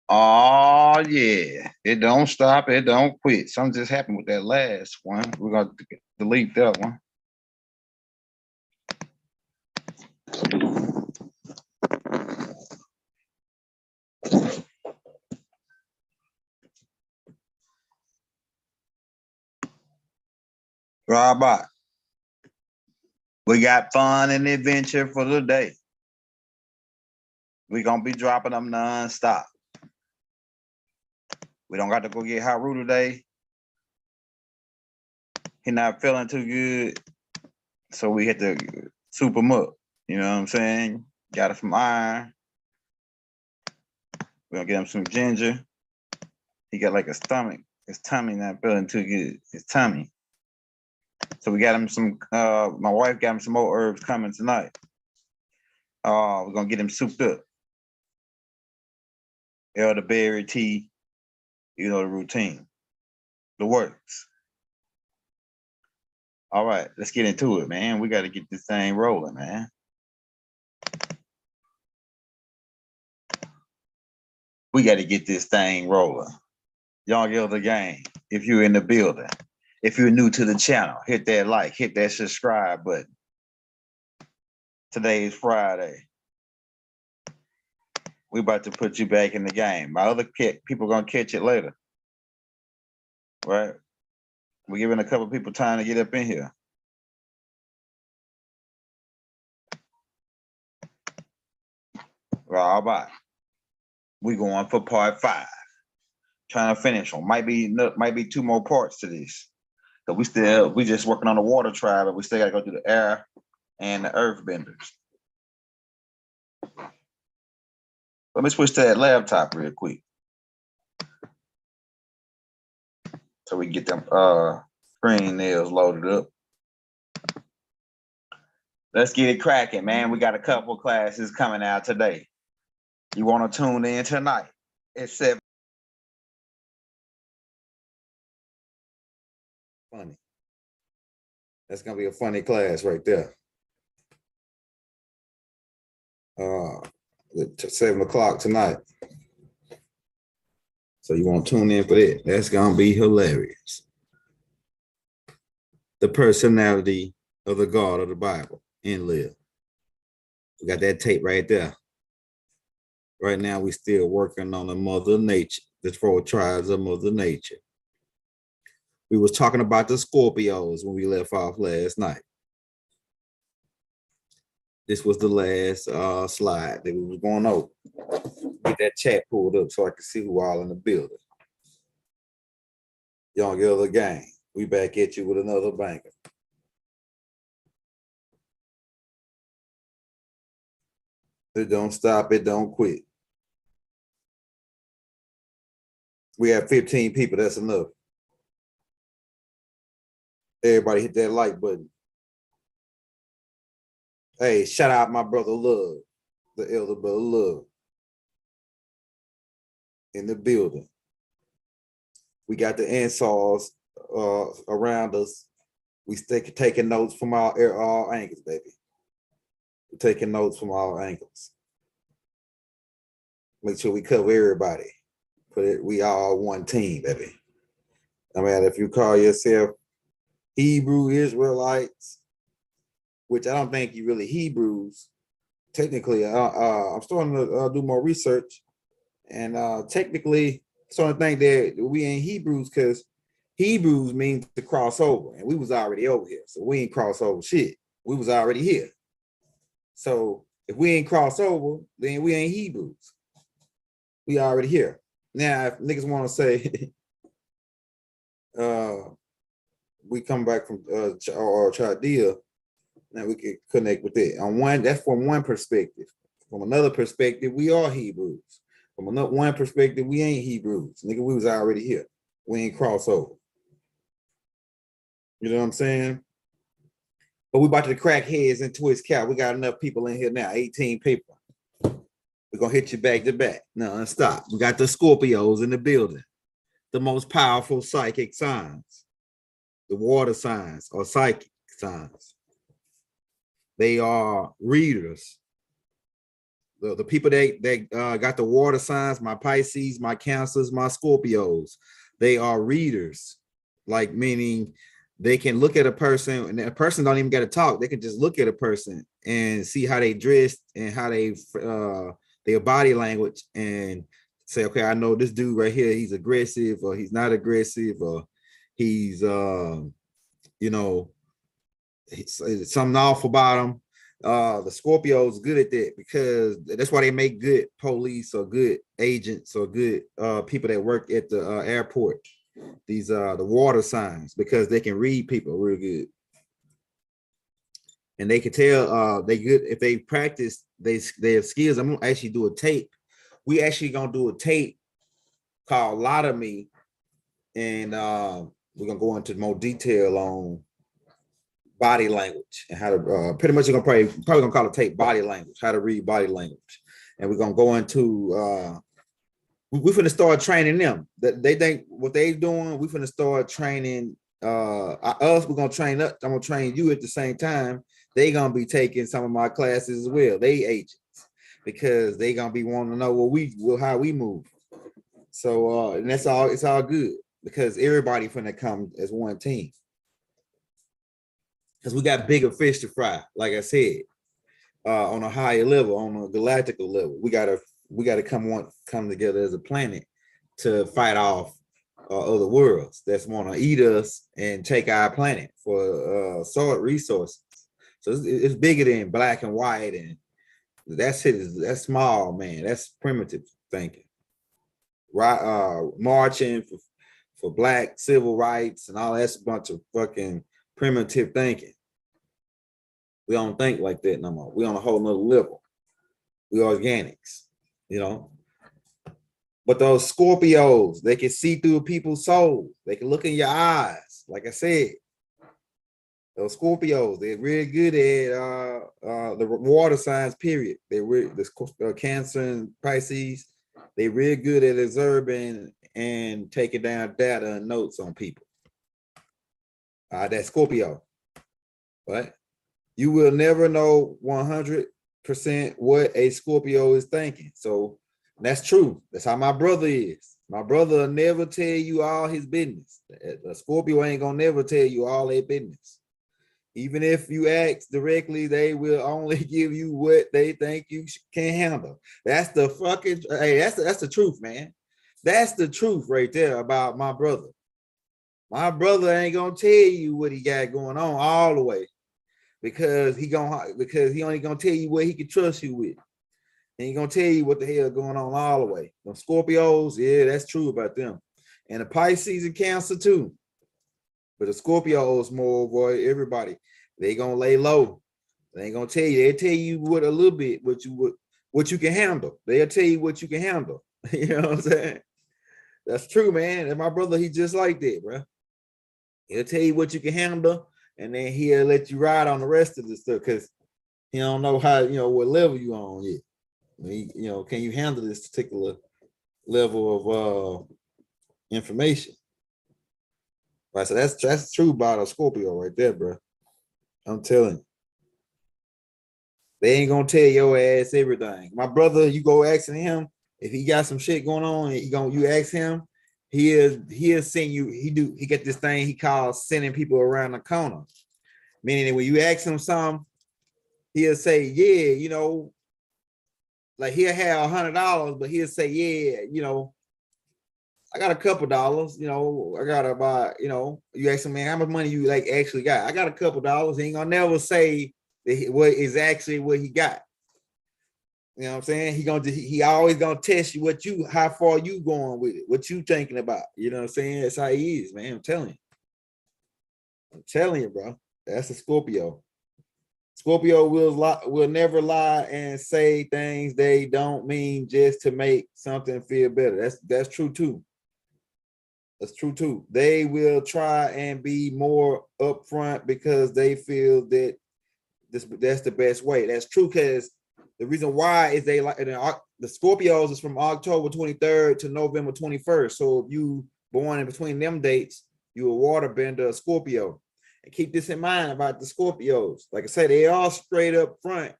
Oh yeah, it don't stop, it don't quit. Something just happened with that last one. We're gonna delete that one. Robot, we got fun and adventure for the day. We're gonna be dropping them non-stop. We don't got to go get Haru today. He not feeling too good, so we had to soup him up. You know what I'm saying? Got it from iron. We're gonna get him some ginger. He got like a stomach. His tummy not feeling too good. His tummy. So we got him some. My wife got him some more herbs coming tonight. We're gonna get him souped up. Elderberry tea. You know the routine. The works. All right, let's get into it, man. We got to get this thing rolling, man. We got to get this thing rolling. Y'all get the game. If you're in the building, if you're new to the channel, hit that like, hit that subscribe button. Today is Friday. We about to put you back in the game. My other people gonna catch it later, right? We're giving a couple people time to get up in here. All right. We going for part 5. Trying to finish one. Might be 2 more parts to this. But we just working on the water tribe, but we still gotta go through the air and the earth benders. Let me switch to that laptop real quick. So we can get them screen nails loaded up. Let's get it cracking, man. We got a couple classes coming out today. You want to tune in tonight at 7. Funny. That's gonna be a funny class right there. 7 o'clock tonight. So you want to tune in for that. That's gonna be hilarious. The personality of the God of the Bible in live. We got that tape right there. Right now, we still working on the Mother Nature, the 4 tribes of Mother Nature. We was talking about the Scorpios when we left off last night. This was the last slide that we were going over. Get that chat pulled up so I can see who all in the building. Y'all get the game. We back at you with another banger. It don't stop, it don't quit. We have 15 people, that's enough. Everybody hit that like button. Hey, shout out my brother Love, the elder brother Love, in the building. We got the insoles around us. We taking notes from all angles, baby. We're taking notes from all angles. Make sure we cover everybody. We all one team, baby. I mean, if you call yourself Hebrew Israelites, which I don't think you really Hebrews. Technically, I'm starting to do more research, and technically, starting to think that we ain't Hebrews because Hebrews means to cross over, and we was already over here, so we ain't cross over shit. We was already here. So if we ain't cross over, then we ain't Hebrews. We already here. Now, if niggas want to say, we come back from Chaldea. Now we can connect with that. That's from one perspective. From another perspective, we are Hebrews. From another one perspective, we ain't Hebrews. Nigga, we was already here. We ain't crossover. You know what I'm saying? But we about to crack heads and twist cow. We got enough people in here now, 18 people. We're gonna hit you back to back. No, stop. We got the Scorpios in the building. The most powerful psychic signs. The water signs or psychic signs. They are readers. The people that got the water signs, my Pisces, my Cancers, my Scorpios, they are readers, like meaning they can look at a person and a person don't even got to talk. They can just look at a person and see how they dressed and how they their body language and say, okay, I know this dude right here, he's aggressive or he's not aggressive or he's you know, it's something off about him. The Scorpios good at that because that's why they make good police or good agents or good people that work at the airport. These the water signs because they can read people real good, and they can tell they good if they practice they have skills. I'm gonna actually do a tape. We actually gonna do a tape called "Lot of Me," and we're gonna go into more detail on body language and how to pretty much you're gonna probably gonna call it tape body language, how to read body language, and we're gonna go into we're finna start training them. That they think what they doing, we're finna start training us. We're gonna train up. I'm gonna train you at the same time. They gonna be taking some of my classes as well. They agents because they gonna be wanting to know how we move. So and that's all. It's all good because everybody finna come as one team. Because we got bigger fish to fry, like I said, on a higher level, on a galactical level. We gotta come together as a planet to fight off other worlds that's want to eat us and take our planet for sword resources. So it's bigger than black and white, and that's small, man. That's primitive thinking. Right, marching for black civil rights and all that's a bunch of fucking primitive thinking. We don't think like that no more. We on a whole nother level. We organics, you know. But those Scorpios, they can see through people's souls. They can look in your eyes. Like I said, those Scorpios, they're really good at the water signs, period. The Cancer and Pisces, they're really good at observing and taking down data and notes on people. That's Scorpio, right? You will never know 100% what a Scorpio is thinking. So that's true. That's how my brother is. My brother will never tell you all his business. A Scorpio ain't gonna never tell you all their business. Even if you ask directly, they will only give you what they think you can handle. That's the fucking, hey, that's the truth, man. That's the truth right there about my brother. My brother ain't gonna tell you what he got going on all the way. Because he only gonna tell you what he can trust you with. And he gonna tell you what the hell going on all the way. The Scorpios, yeah, that's true about them. And the Pisces and Cancer too. But the Scorpios more boy, everybody, they gonna lay low. They ain't gonna tell you, they'll tell you what a little bit what you can handle. They'll tell you what you can handle. You know what I'm saying? That's true, man. And my brother, he just like that, bro. He'll tell you what you can handle. And then he'll let you ride on the rest of the stuff because he don't know how, what level you on yet. Can you handle this particular level of information? Right. So that's true about a Scorpio right there, bro. I'm telling you. They ain't gonna tell your ass everything. My brother, you go asking him if he got some shit going on, and you ask him, he'll send you, he get this thing he calls sending people around the corner. Meaning that when you ask him something, he'll say, yeah, like he'll have $100, but he'll say, yeah, I got a couple dollars, I got about, you ask him, man, how much money you like actually got? I got a couple dollars. He ain't gonna never say what is actually what he got. You know what I'm saying? He always gonna test you how far you going with it, what you thinking about. You know what I'm saying? That's how he is, man. I'm telling you, bro. That's a Scorpio. Scorpio will never lie and say things they don't mean just to make something feel better. That's true too. That's true too. They will try and be more upfront because they feel that that's the best way. That's true because the reason why is they like the Scorpios is from October 23rd to November 21st. So if you born in between them dates, you a waterbender, a Scorpio. And keep this in mind about the Scorpios. Like I said, they are straight up front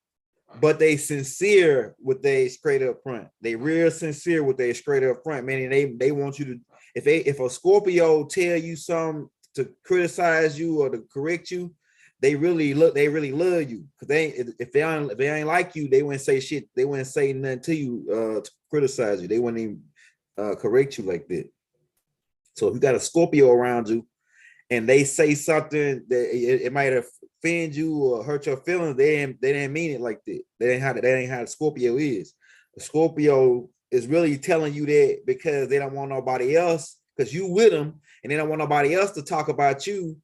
but they sincere with they straight up front. They real sincere with they straight up front, meaning they want you to, if a Scorpio tell you something to criticize you or to correct you, they really love you. Because if they ain't like you, they wouldn't say shit, they wouldn't say nothing to you to criticize you. They wouldn't even correct you like that. So if you got a Scorpio around you and they say something that it might offend you or hurt your feelings, they didn't mean it like that. That ain't how the Scorpio is. The Scorpio is really telling you that because they don't want nobody else, because you with them, and they don't want nobody else to talk about you,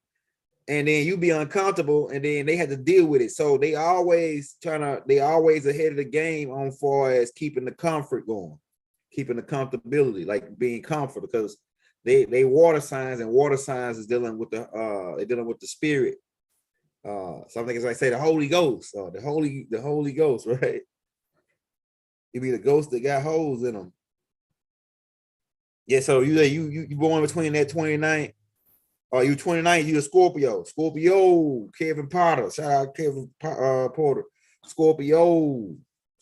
and then you be uncomfortable, and then they had to deal with it. So they always ahead of the game on far as keeping the comfort going, keeping the comfortability, like being comfortable, because they water signs, and water signs is dealing with the spirit. Something as I say, the Holy Ghost, the Holy Ghost, right? It be the ghost that got holes in them. Yeah, so you born between that 29th. You 29th, you a Scorpio. Scorpio, Kevin Potter. Shout out Kevin Porter. Scorpio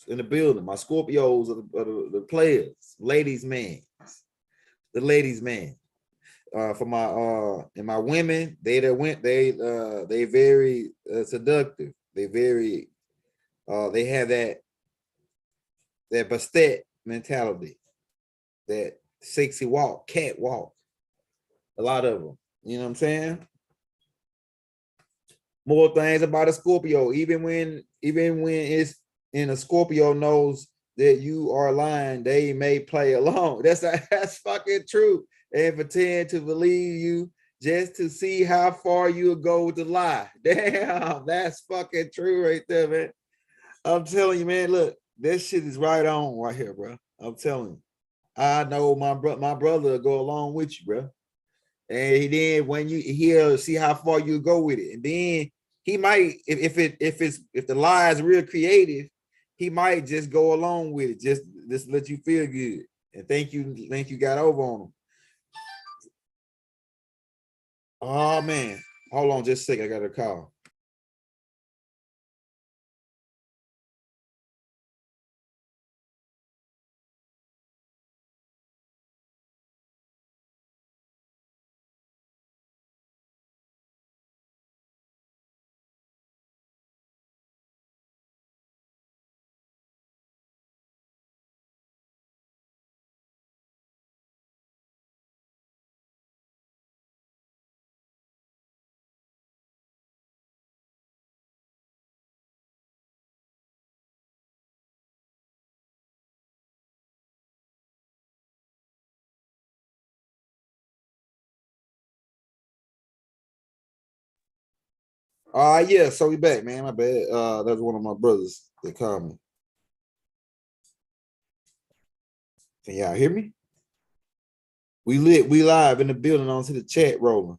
in the building. My Scorpios are the players, ladies man. The ladies man. For my and my women, they very seductive. They very they have that Bastet mentality, that sexy walk, cat walk. A lot of them. You know what I'm saying? More things about a Scorpio, even when it's in a Scorpio knows that you are lying, they may play along. That's fucking true. And pretend to believe you just to see how far you'll go with the lie. Damn, that's fucking true right there, man. I'm telling you, man, look, this shit is right on right here, bro. I'm telling you. I know my brother will go along with you, bro. And then when he'll see how far you go with it. And then he might, if the lie is real creative, he might just go along with it, just let you feel good and think you got over on him. Oh man, hold on just a second. I got a call. Yeah, so we back, man. My bad. That's one of my brothers that called me. Can y'all hear me? We live in the building onto the chat rolling.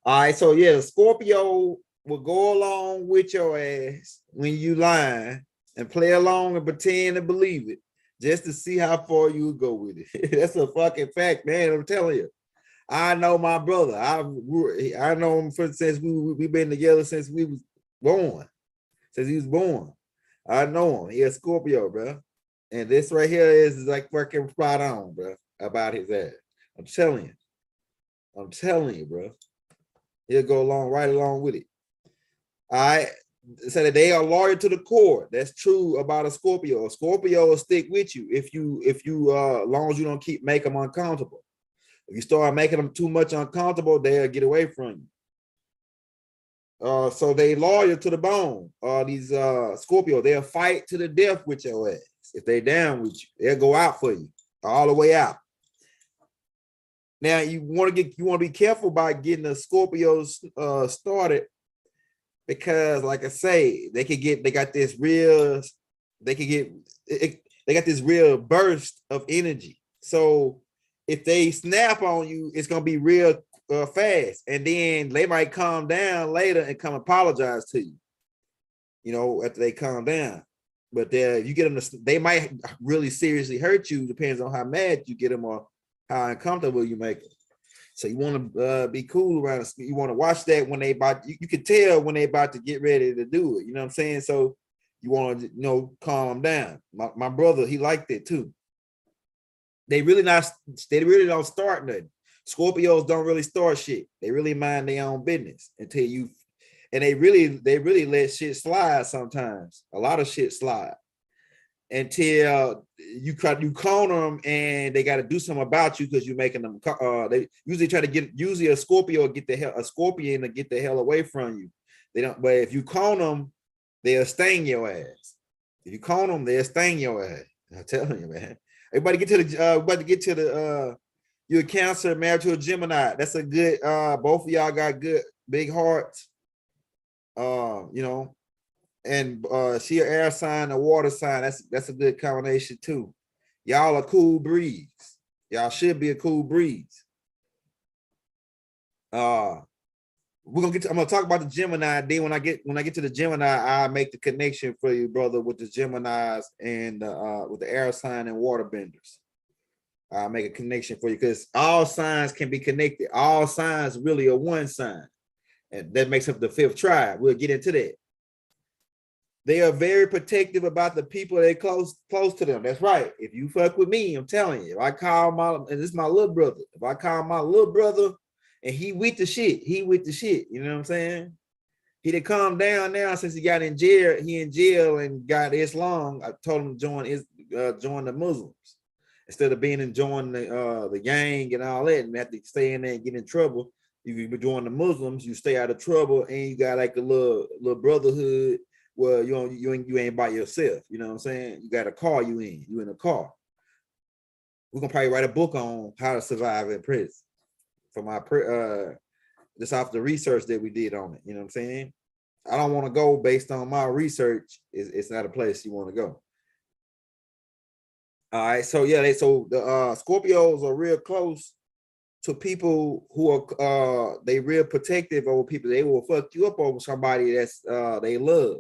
All right, so yeah, Scorpio will go along with your ass when you lying and play along and pretend to believe it just to see how far you go with it. That's a fucking fact, man. I'm telling you. I know my brother. I know him since we've been together since we was born. Since he was born. I know him. He a Scorpio, bro. And this right here is like fucking spot on, bro, about his ass. I'm telling you. I'm telling you, bro. He'll go right along with it. All right. So that they are loyal to the core. That's true about a Scorpio. A Scorpio will stick with you if you as long as you don't make them uncomfortable. If you start making them too much uncomfortable, they'll get away from you. So they loyal to the bone. These Scorpio, they'll fight to the death with your ass. If they down with you, they'll go out for you all the way out. Now you want to be careful about getting the Scorpios started, because like I say, they got this real burst of energy. So if they snap on you, it's gonna be real fast, and then they might calm down later and come apologize to you. You know, after they calm down. But you get them they might really seriously hurt you. Depends on how mad you get them or how uncomfortable you make them. So you want to be cool around. You want to watch that when they about. You can tell when they about to get ready to do it. You know what I'm saying? So You want to, calm them down. My brother, he liked it too. They really don't start nothing. Scorpios don't really start shit. They really mind their own business until you, and they really let shit slide sometimes. A lot of shit slide until you corner them and they got to do something about you because you're making them. They usually try to usually a Scorpio a Scorpion to get the hell away from you. They don't, but if you corner them, they'll sting your ass. If you corner them, they'll sting your ass. I'm telling you, man. Everybody get to the you're a Cancer married to a Gemini. That's a good both of y'all got good big hearts. And she an air sign, a water sign. That's a good combination too. Y'all a cool breeze. Y'all should be a cool breeze. I'm gonna talk about the Gemini. Then when I get to the Gemini, I'll make the connection for you, brother, with the Geminis and with the air sign and water benders. I'll make a connection for you because all signs can be connected. All signs really are one sign, and that makes up the fifth tribe. We'll get into that. They are very protective about the people they close to them. That's right. If you fuck with me, I'm telling you. If I call and this is my little brother. If I call my little brother and he with the shit, You know what I'm saying? He done calmed down now since he got in jail. He in jail and got Islam. I told him to join the Muslims instead of being enjoying the gang and all that, and have to stay in there and get in trouble. You be join the Muslims, you stay out of trouble, and you got like a little brotherhood. Well, you ain't by yourself. You know what I'm saying? You got a car you in a car. We're gonna probably write a book on how to survive in prison from our just off the research that we did on it. You know what I'm saying? I don't want to go based on my research. It's not a place you want to go. All right, so yeah, the Scorpios are real close to people who are they real protective over people. They will fuck you up over somebody that's they love.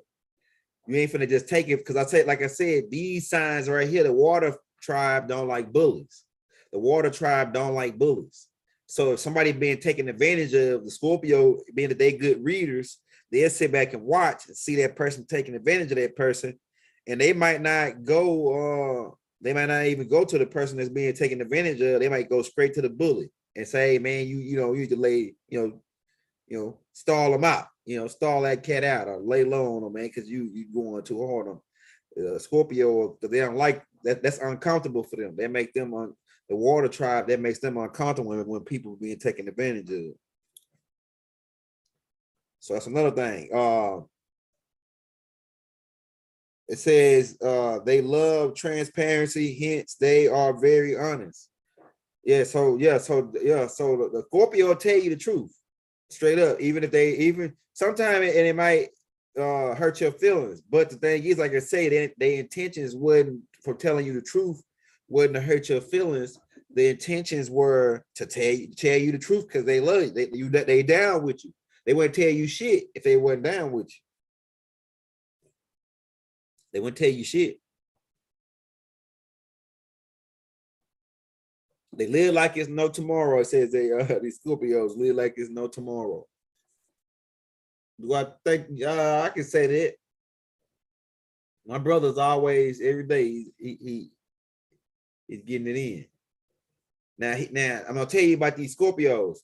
You ain't finna just take it because like I said, these signs right here, the water tribe don't like bullies. The water tribe don't like bullies. So if somebody being taken advantage of, the Scorpio, being that they good readers, they'll sit back and watch and see that person taking advantage of that person, and they might not go. They might not even go to the person that's being taken advantage of. They might go straight to the bully and say, "Hey, man, you need to lay, stall them out." Stall that cat out or lay low on them, man, because you going too hard on them. Scorpio, they don't like that. That's uncomfortable for them. That make them on the water tribe. That makes them uncomfortable when people being taken advantage of. So that's another thing. It says they love transparency. Hence, they are very honest. So the Scorpio will tell you the truth straight up, even if sometimes it might hurt your feelings. But the thing is, like I say, their intentions wasn't for telling you the truth, wasn't to hurt your feelings. The intentions were to tell you the truth because they love you. They down with you. They wouldn't tell you shit if they wasn't down with you. They wouldn't tell you shit. They live like it's no tomorrow. It says these Scorpios live like it's no tomorrow. Do I think I can say that? My brother's always every day he's getting it in. Now I'm gonna tell you about these Scorpios.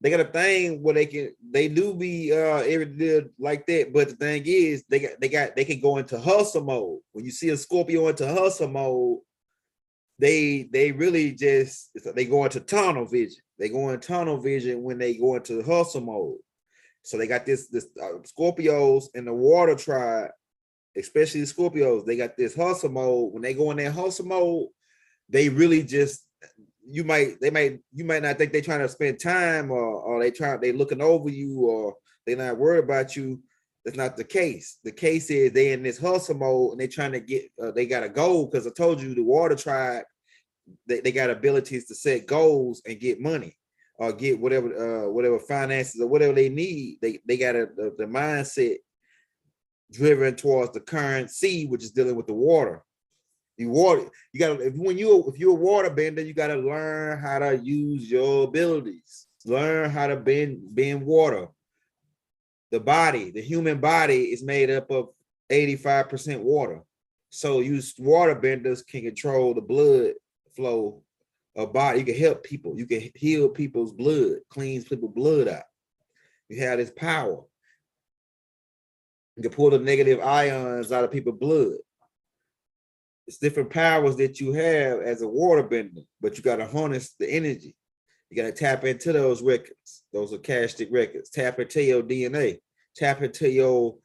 They got a thing where they do be every day like that, but the thing is they can go into hustle mode. When you see a Scorpio into hustle mode, they really they go into tunnel vision. They go into tunnel vision when they go into hustle mode. So they got this Scorpios in the water tribe, especially the Scorpios. They got this hustle mode. When they go in that hustle mode, they really you might not think they're trying to spend time or they looking over you or they're not worried about you. That's not the case. The case is they in this hustle mode and they trying to get they got a goal because I told you the water tribe they got abilities to set goals and get money or get whatever finances or whatever they need. They got the mindset driven towards the current sea, which is dealing with the water. You gotta if you're a water bender, you gotta learn how to use your abilities. Learn how to bend water. The human body is made up of 85% water. So you water benders can control the blood flow of body. You can help people. You can heal people's blood, cleans people's blood out. You have this power. You can pull the negative ions out of people's blood. It's different powers that you have as a water bender, but you got to harness the energy. You got to tap into those records, those Akashic records. Tap into your DNA. Tap into your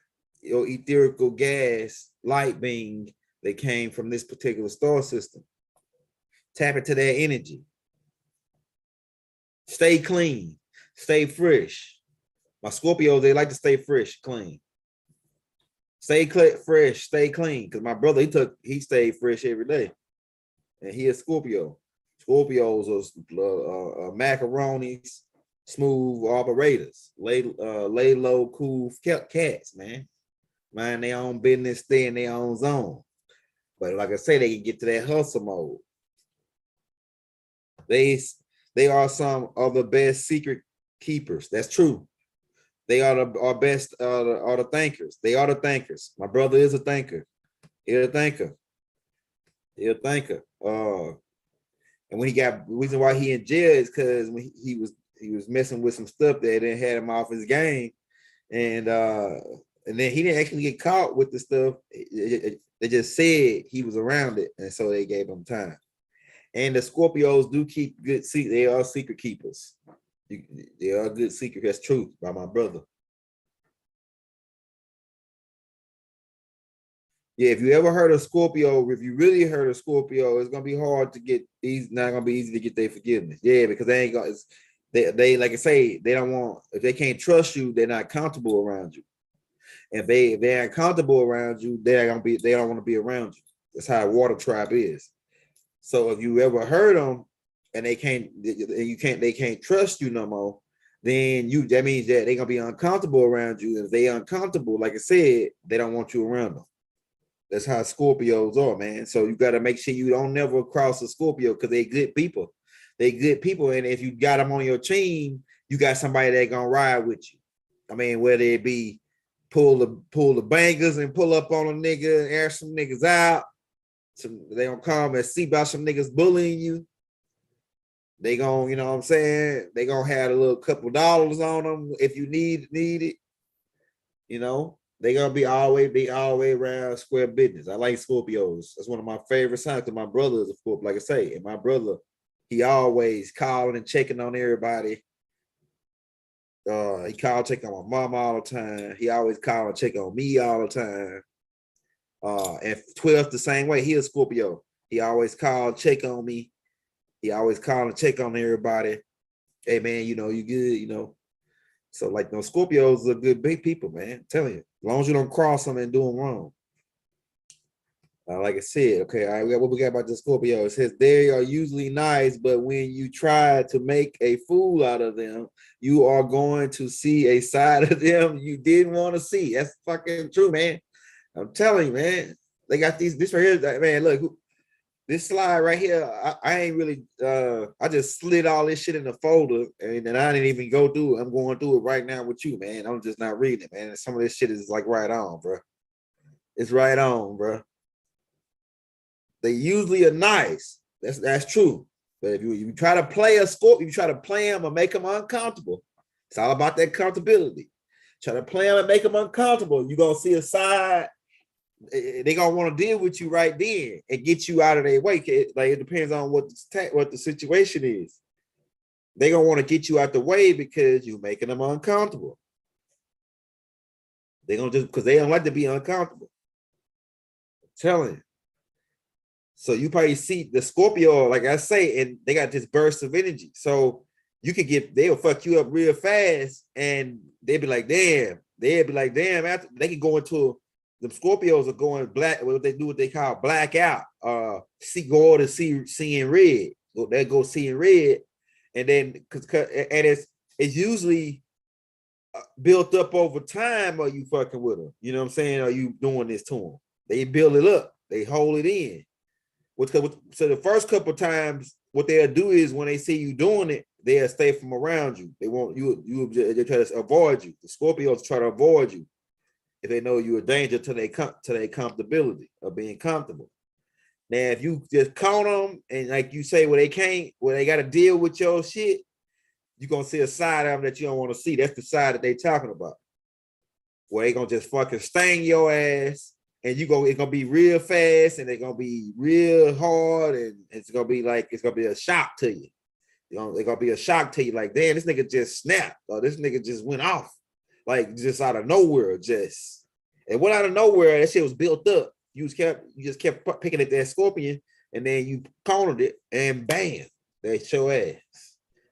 etherical gas light being that came from this particular star system. Tap into that energy. Stay clean. Stay fresh. My Scorpios, they like to stay fresh, clean. Stay fresh, stay clean. Because my brother, he stayed fresh every day. And he is Scorpio. Scorpios are macaronis, smooth operators, lay low, cool cats, man. Mind their own business, stay in their own zone. But like I say, they can get to that hustle mode. They are some of the best secret keepers. That's true. They are our best, are the thinkers. They are the thinkers. My brother is a thinker. He's a thinker. He's a thinker. And when the reason why he in jail is because when he was messing with some stuff that didn't have him off his game, and then he didn't actually get caught with the stuff. They just said he was around it, and so they gave him time. And the Scorpios do keep good secrets. They are secret keepers. They are good secret. That's truth by my brother. Yeah, if you ever heard of Scorpio, if you really heard of Scorpio, it's gonna be hard to get. It's not gonna be easy to get their forgiveness. Yeah, because they ain't gonna. They like I say, they don't want. If they can't trust you, they're not comfortable around you. If they aren't comfortable around you, they don't want to be around you. That's how a water tribe is. So if you ever heard them and they can't trust you no more, then that means that they're gonna be uncomfortable around you. And if they uncomfortable, like I said, they don't want you around them. That's how Scorpios are, man. So you got to make sure you don't never cross a Scorpio because they good people. They good people, and if you got them on your team, you got somebody that gonna ride with you. I mean, whether it be pull the bangers and pull up on a nigga and air some niggas out. They gonna come and see about some niggas bullying you. They gonna, you know what I'm saying? They gonna have a little couple dollars on them if you need it. You know, they gonna be all the way around square business. I like Scorpios. That's one of my favorite signs because my brother is a Scorpio, like I say, and my brother, he always calling and checking on everybody. He called check on my mom all the time. He always call and check on me all the time. And 12 the same way. He a Scorpio. He always call, check on me. He always call and check on everybody. Hey man, you know, you good, you know. So like those Scorpios are good big people, man. I'm telling you. As long as you don't cross them and do them wrong. Like I said, okay, all right, what we got about the Scorpio? It says they are usually nice, but when you try to make a fool out of them, you are going to see a side of them you didn't want to see. That's fucking true, man. I'm telling you, man. They got this right here, man. Look, this slide right here. I ain't really. I just slid all this shit in the folder, and I didn't even go through it. I'm going through it right now with you, man. I'm just not reading it, man. And some of this shit is like right on, bro. It's right on, bro. They usually are nice. That's true. But if you try to play a Scorpio, you try to play them or make them uncomfortable. It's all about that comfortability. Try to play them and make them uncomfortable. You're gonna see a side. They're gonna want to deal with you right then and get you out of their way. Like it depends on what the situation is. They're gonna want to get you out the way because you're making them uncomfortable. They're gonna just because they don't like to be uncomfortable. I'm telling you. So you probably see the Scorpio, like I say, and they got this burst of energy. So they'll fuck you up real fast, and they'll be like, damn. After they can go into the Scorpios are going black. What they do, what they call blackout. Seeing red. They go seeing red, and then it's usually built up over time. Are you fucking with them? You know what I'm saying? Are you doing this to them? They build it up. They hold it in. So the first couple of times, what they'll do is when they see you doing it, they'll stay from around you. They won't. They try to avoid you. The Scorpios try to avoid you. if they know you're a danger to their comfortability of being comfortable. Now, if you just count them and like you say, where they got to deal with your shit, you're gonna see a side of them that you don't want to see. That's the side that they talking about. Where they gonna just fucking sting your ass, and it's gonna be real fast, and they're gonna be real hard, and it's gonna be a shock to you. It's gonna be a shock to you, like, damn, this nigga just snapped, or this nigga just went off, like just out of nowhere, just. And went out of nowhere, that shit was built up. You just kept picking at that scorpion, and then you cornered it, and bam, that's your ass.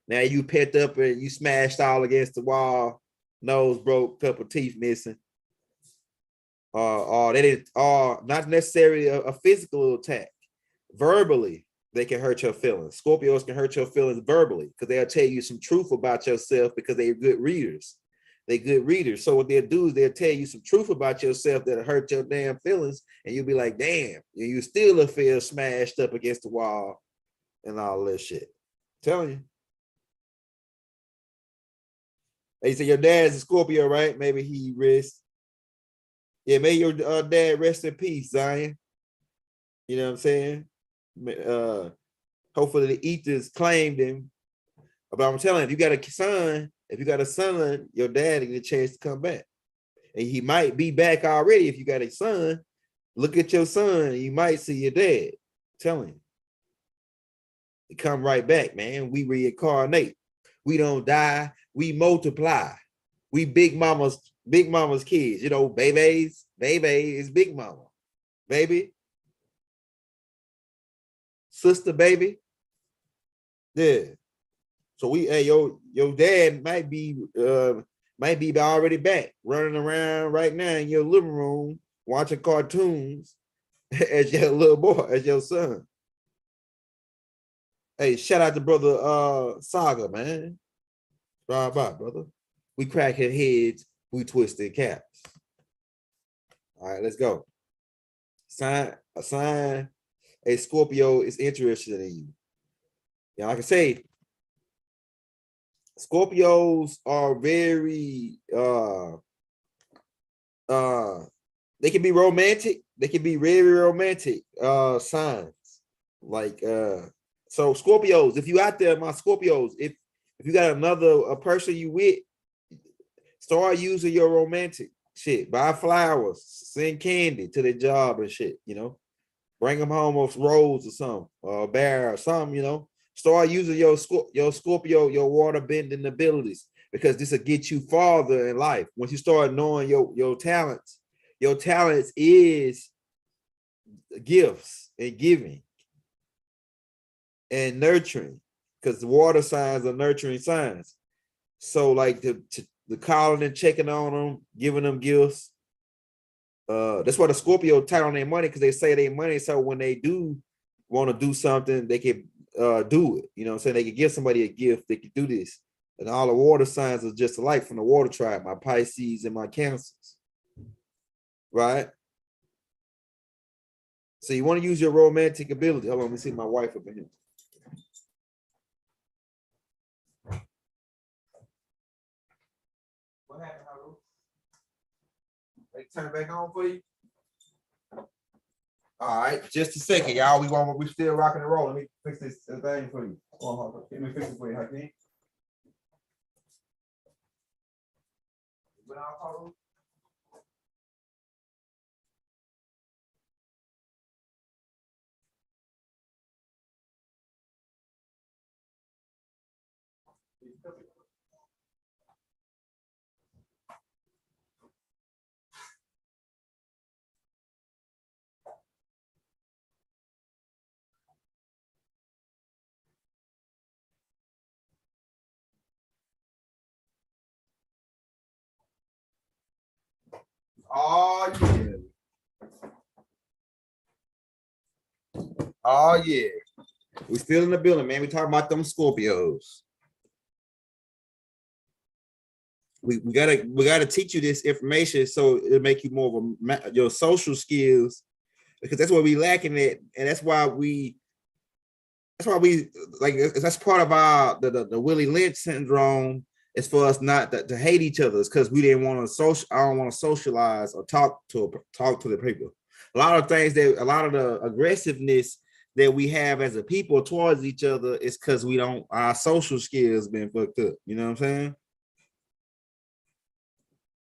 Now you picked up and you smashed all against the wall, nose broke, couple teeth missing. Or they didn't, or not necessarily a physical attack. Verbally, they can hurt your feelings. Scorpios can hurt your feelings verbally because they'll tell you some truth about yourself because they're good readers. They good readers. So what they'll do is they'll tell you some truth about yourself that'll hurt your damn feelings, and you'll be like, damn, and you still feel smashed up against the wall and all that shit. I'm telling you. They say your dad's a Scorpio, right? Maybe he rests. Yeah, may your dad rest in peace, Zion. You know what I'm saying? Hopefully the ethers claimed him. But I'm telling you, if you got a son, your dad get a chance to come back. And he might be back already if you got a son. Look at your son, you might see your dad. I'm telling you. They come right back, man. We reincarnate. We don't die, we multiply. We big mama's kids, you know, baby is big mama, baby, sister, baby. Yeah. So your dad might be already back, running around right now in your living room, watching cartoons as your little boy, as your son. Hey, shout out to brother Saga, man. Bye, brother. We crackhead heads, we twisted caps. All right, let's go. A Scorpio is interested in you. Yeah, like I say, Scorpios are very they can be romantic. They can be very romantic signs. Like so Scorpios, if you out there, my Scorpios, if you got a person you with, start using your romantic shit. Buy flowers, send candy to their job and shit, you know. Bring them home with rose or something, or a bear or something, you know. Start using your Scorpio, your water bending abilities, because this will get you farther in life. Once you start knowing your talents is gifts and giving and nurturing, because the water signs are nurturing signs. So like the calling and checking on them, giving them gifts. That's why the Scorpio tight on their money, because they say their money. So when they do want to do something, they can do it. You know what I'm saying? They can give somebody a gift. They can do this. And all the water signs are just alike from the water tribe, my Pisces and my Cancers. Right? So you want to use your romantic ability. Hold on, let me see my wife up in here. What happened, Haru? They turn back on for you? All right, just a second, y'all. We still rocking and rolling. Let me fix this thing for you. Hold on, let me fix it for you, Hakeem. Went out, Haru? Oh yeah. Oh yeah. We still in the building, man. We talking about them Scorpios. We gotta teach you this information so it'll make you more of your social skills, because that's what we lacking it, and that's why we like that's part of our the Willie Lynch syndrome It's for us not to hate each other. It's because we didn't want to social. I don't want to socialize or talk to the people. A lot of things a lot of the aggressiveness that we have as a people towards each other is because we don't, our social skills been fucked up. You know what I'm saying?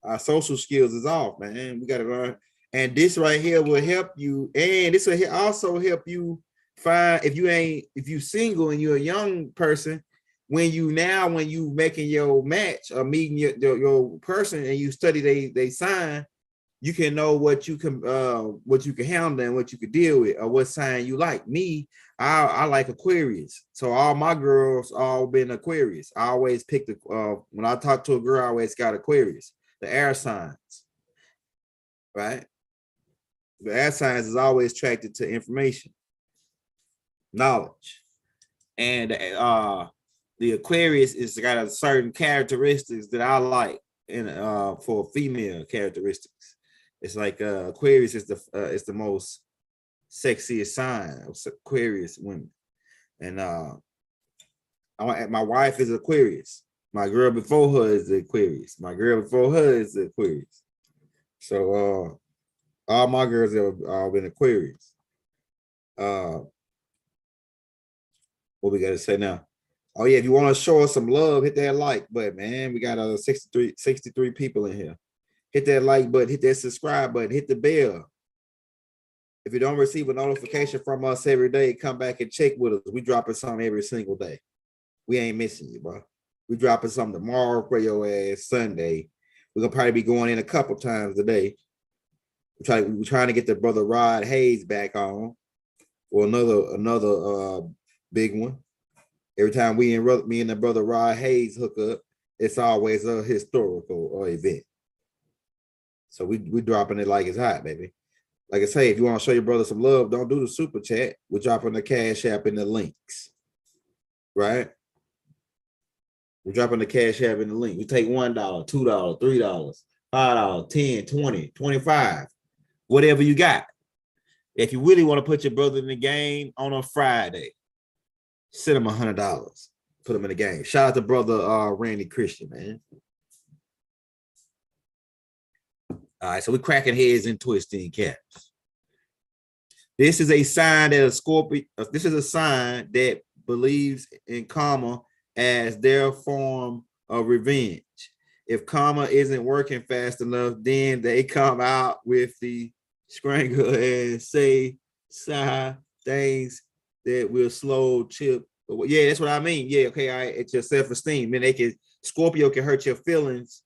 Our social skills is off, man. We got to learn. And this right here will help you. And this will also help you find, if you single and you're a young person, when you making your match or meeting your person and you study they sign, you can know what you can handle and what you can deal with, or what sign you like. Me, I like Aquarius, so all my girls all been Aquarius. I always pick when I talk to a girl, I always got Aquarius, the air signs, right? The air signs is always attracted to information, knowledge, and the Aquarius is got a certain characteristics that I like, and for female characteristics. It's like Aquarius is the most sexiest sign of Aquarius women, and my wife is Aquarius. My girl before her is the Aquarius. My girl before her is the Aquarius. So all my girls have all been Aquarius. What we got to say now? Oh yeah, if you want to show us some love, hit that like button, man. We got 63 people in here. Hit that like button, hit that subscribe button, hit the bell. If you don't receive a notification from us every day, come back and check with us. We dropping something every single day. We ain't missing you, bro. We dropping something tomorrow for your ass Sunday. We're gonna probably be going in a couple times a day. We're trying to get the brother Rod Hayes back on, or another big one. Every time me and the brother Rod Hayes hook up, it's always a historical event. So we dropping it like it's hot, baby. Like I say, if you want to show your brother some love, don't do the super chat. We're dropping the Cash App in the links, right? We're dropping the Cash App in the link. We take $1, $2, $3, $5, 10, 20, 25, whatever you got. If you really want to put your brother in the game on a Friday, send him $100. Put him in the game. Shout out to brother Randy Christian, man. All right, so we're cracking heads and twisting caps. This is a sign that a Scorpio. This is a sign that believes in karma as their form of revenge. If karma isn't working fast enough, then they come out with the strangle and say things that will slow chip. Yeah, that's what I mean. Yeah, okay, all right. It's your self-esteem. Then Scorpio can hurt your feelings.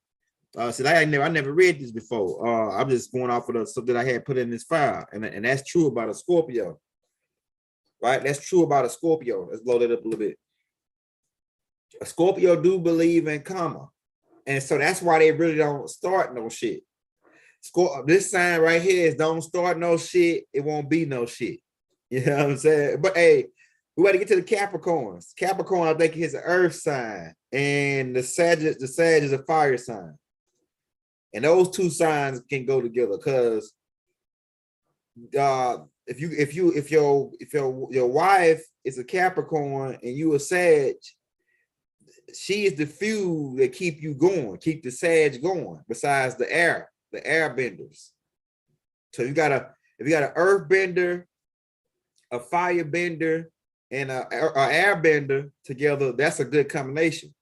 So I never read this before. I'm just going off of the stuff that I had put in this file, and that's true about a Scorpio, right? That's true about a Scorpio. Let's blow that up a little bit. A Scorpio do believe in karma, and so that's why they really don't start no shit. This sign right here is don't start no shit. It won't be no shit. You know what I'm saying? But hey, we got to get to the Capricorns. Capricorn, I think, is an earth sign, and the Sag is a fire sign. And those two signs can go together, because if your wife is a Capricorn and you a Sag, she is the fuel that keep you going, keep the Sag going. Besides the air benders. So if you got an earth bender, a fire bender, and a air bender together, that's a good combination.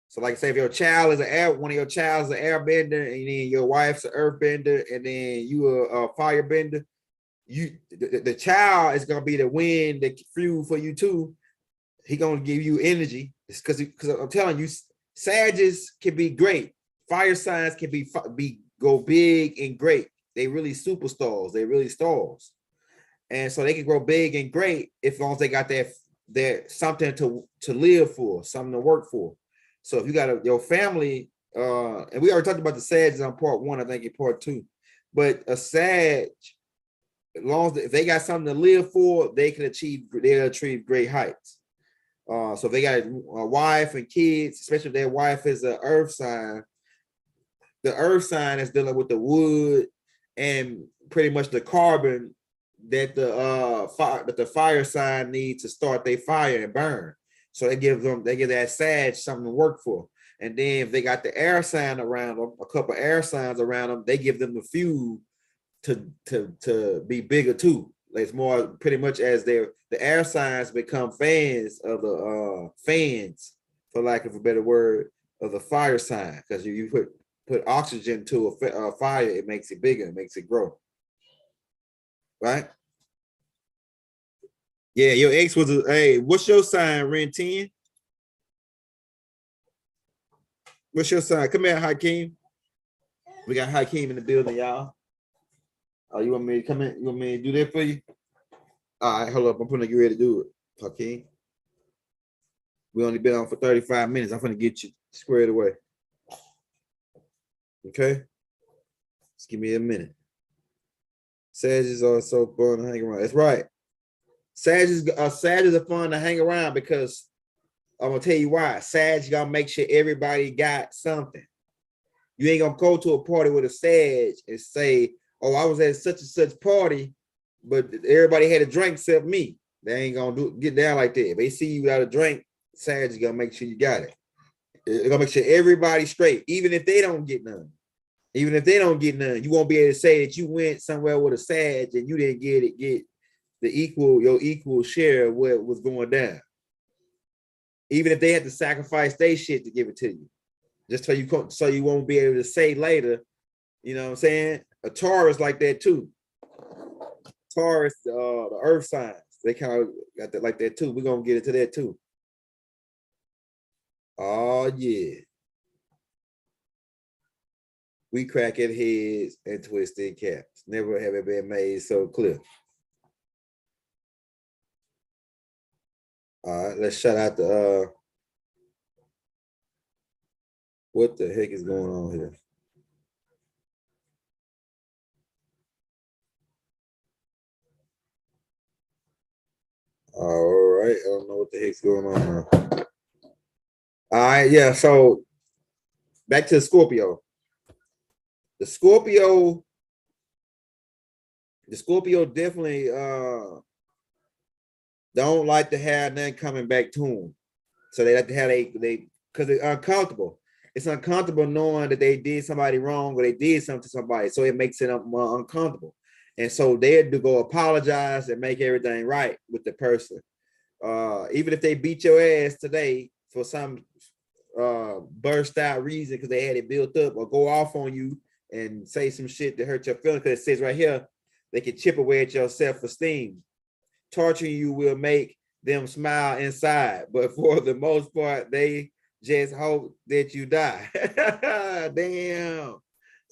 So like I say, if your child is one of your child's an air bender, and then your wife's an earth bender, and then you a fire bender, the child is gonna be the wind, the fuel for you too. He gonna give you energy. It's because I'm telling you, Sages can be great. Fire signs can go big and great. They really superstars. They really stars, and so they can grow big and great if as long as they got that something to live for, something to work for. So if you got your family, and we already talked about the Sages on part 1, I think in part 2, but a Sag, as long as if they got something to live for, they'll achieve great heights. So if they got a wife and kids, especially if their wife is an earth sign, the earth sign is dealing with the wood and pretty much the carbon that the fire sign needs to start their fire and burn. So they give that Sag something to work for. And then if they got the air sign around them, a couple air signs around them, they give them the fuel to be bigger too. It's more pretty much as the air signs become fans of the fans, for lack of a better word, of the fire sign. Because you put oxygen to a fire, it makes it bigger, it makes it grow. Right? Yeah, your ex was hey, what's your sign, Ren 10? What's your sign? Come here, Hakeem. We got Hakeem in the building, y'all. Oh, you want me to come in? You want me to do that for you? All right, hold up. I'm gonna get ready to do it, Hakeem. We only been on for 35 minutes. I'm gonna get you squared away. Okay? Just give me a minute. Sages are so fun to hang around. That's right. Sages are fun to hang around because I'm gonna tell you why. Sag gonna make sure everybody got something. You ain't gonna go to a party with a Sag and say, "Oh, I was at such and such party, but everybody had a drink except me." They ain't gonna get down like that. If they see you without a drink, Sag is gonna make sure you got it. It's gonna make sure everybody's straight, even if they don't get none. Even if they don't get none, you won't be able to say that you went somewhere with a Sag and you didn't get your equal share of what was going down. Even if they had to sacrifice their shit to give it to you, just so you won't be able to say later, you know what I'm saying? A Taurus like that too. Taurus, the earth signs, they kind of got that like that too. We're gonna get into that too. Oh yeah. We crack at heads and twisted caps. Never have it been made so clear. All right, let's shout out the what the heck is going on here? All right, I don't know what the heck's going on now. All right, yeah. So back to Scorpio. The Scorpio definitely don't like to have nothing coming back to them. So they like to have they because it's uncomfortable. It's uncomfortable knowing that they did somebody wrong or they did something to somebody. So it makes it more uncomfortable. And so they had to go apologize and make everything right with the person. Even if they beat your ass today for some burst out reason because they had it built up, or go off on you and say some shit to hurt your feelings, because it says right here, they can chip away at your self-esteem. Torturing you will make them smile inside, but for the most part, they just hope that you die. Damn.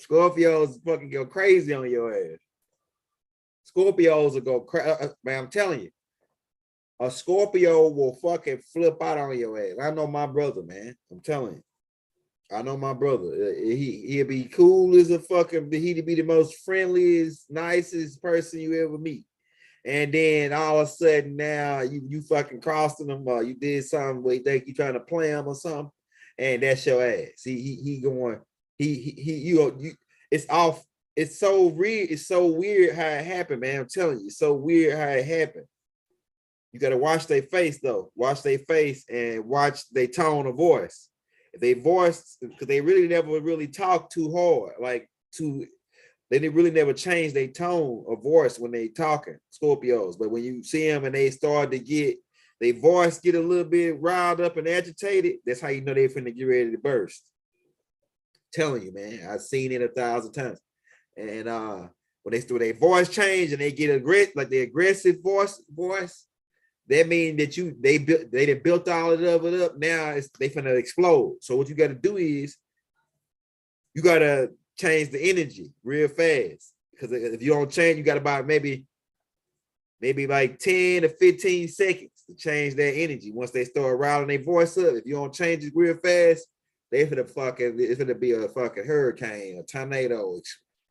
Scorpios fucking go crazy on your ass. Scorpios will go crazy. Man, I'm telling you, a Scorpio will fucking flip out on your ass. I know my brother, man. I'm telling you. I know my brother. He'll be cool as a fucking, he'd be the most friendliest, nicest person you ever meet. And then all of a sudden now you fucking crossing them, or you did something where you think you trying to play him or something, and that's your ass. He going, you it's off. It's so weird. It's so weird how it happened, man. I'm telling you, it's so weird how it happened. You got to watch their face though. Watch their face and watch their tone of voice. If they voice, because they really never really talk too hard, like too. They really never change their tone of voice when they talking, Scorpios. But when you see them and they start to get their voice get a little bit riled up and agitated, that's how you know they're finna get ready to burst. Telling you, man, I've seen it 1,000 times. And when their voice change and they get aggressive, like the aggressive voice, that means that they built all of it up. Now they finna explode. So what you got to do is you gotta change the energy real fast, because if you don't change, you got about maybe like 10 to 15 seconds to change that energy. Once they start riling their voice up, if you don't change it real fast, it's gonna be a fucking hurricane, a tornado,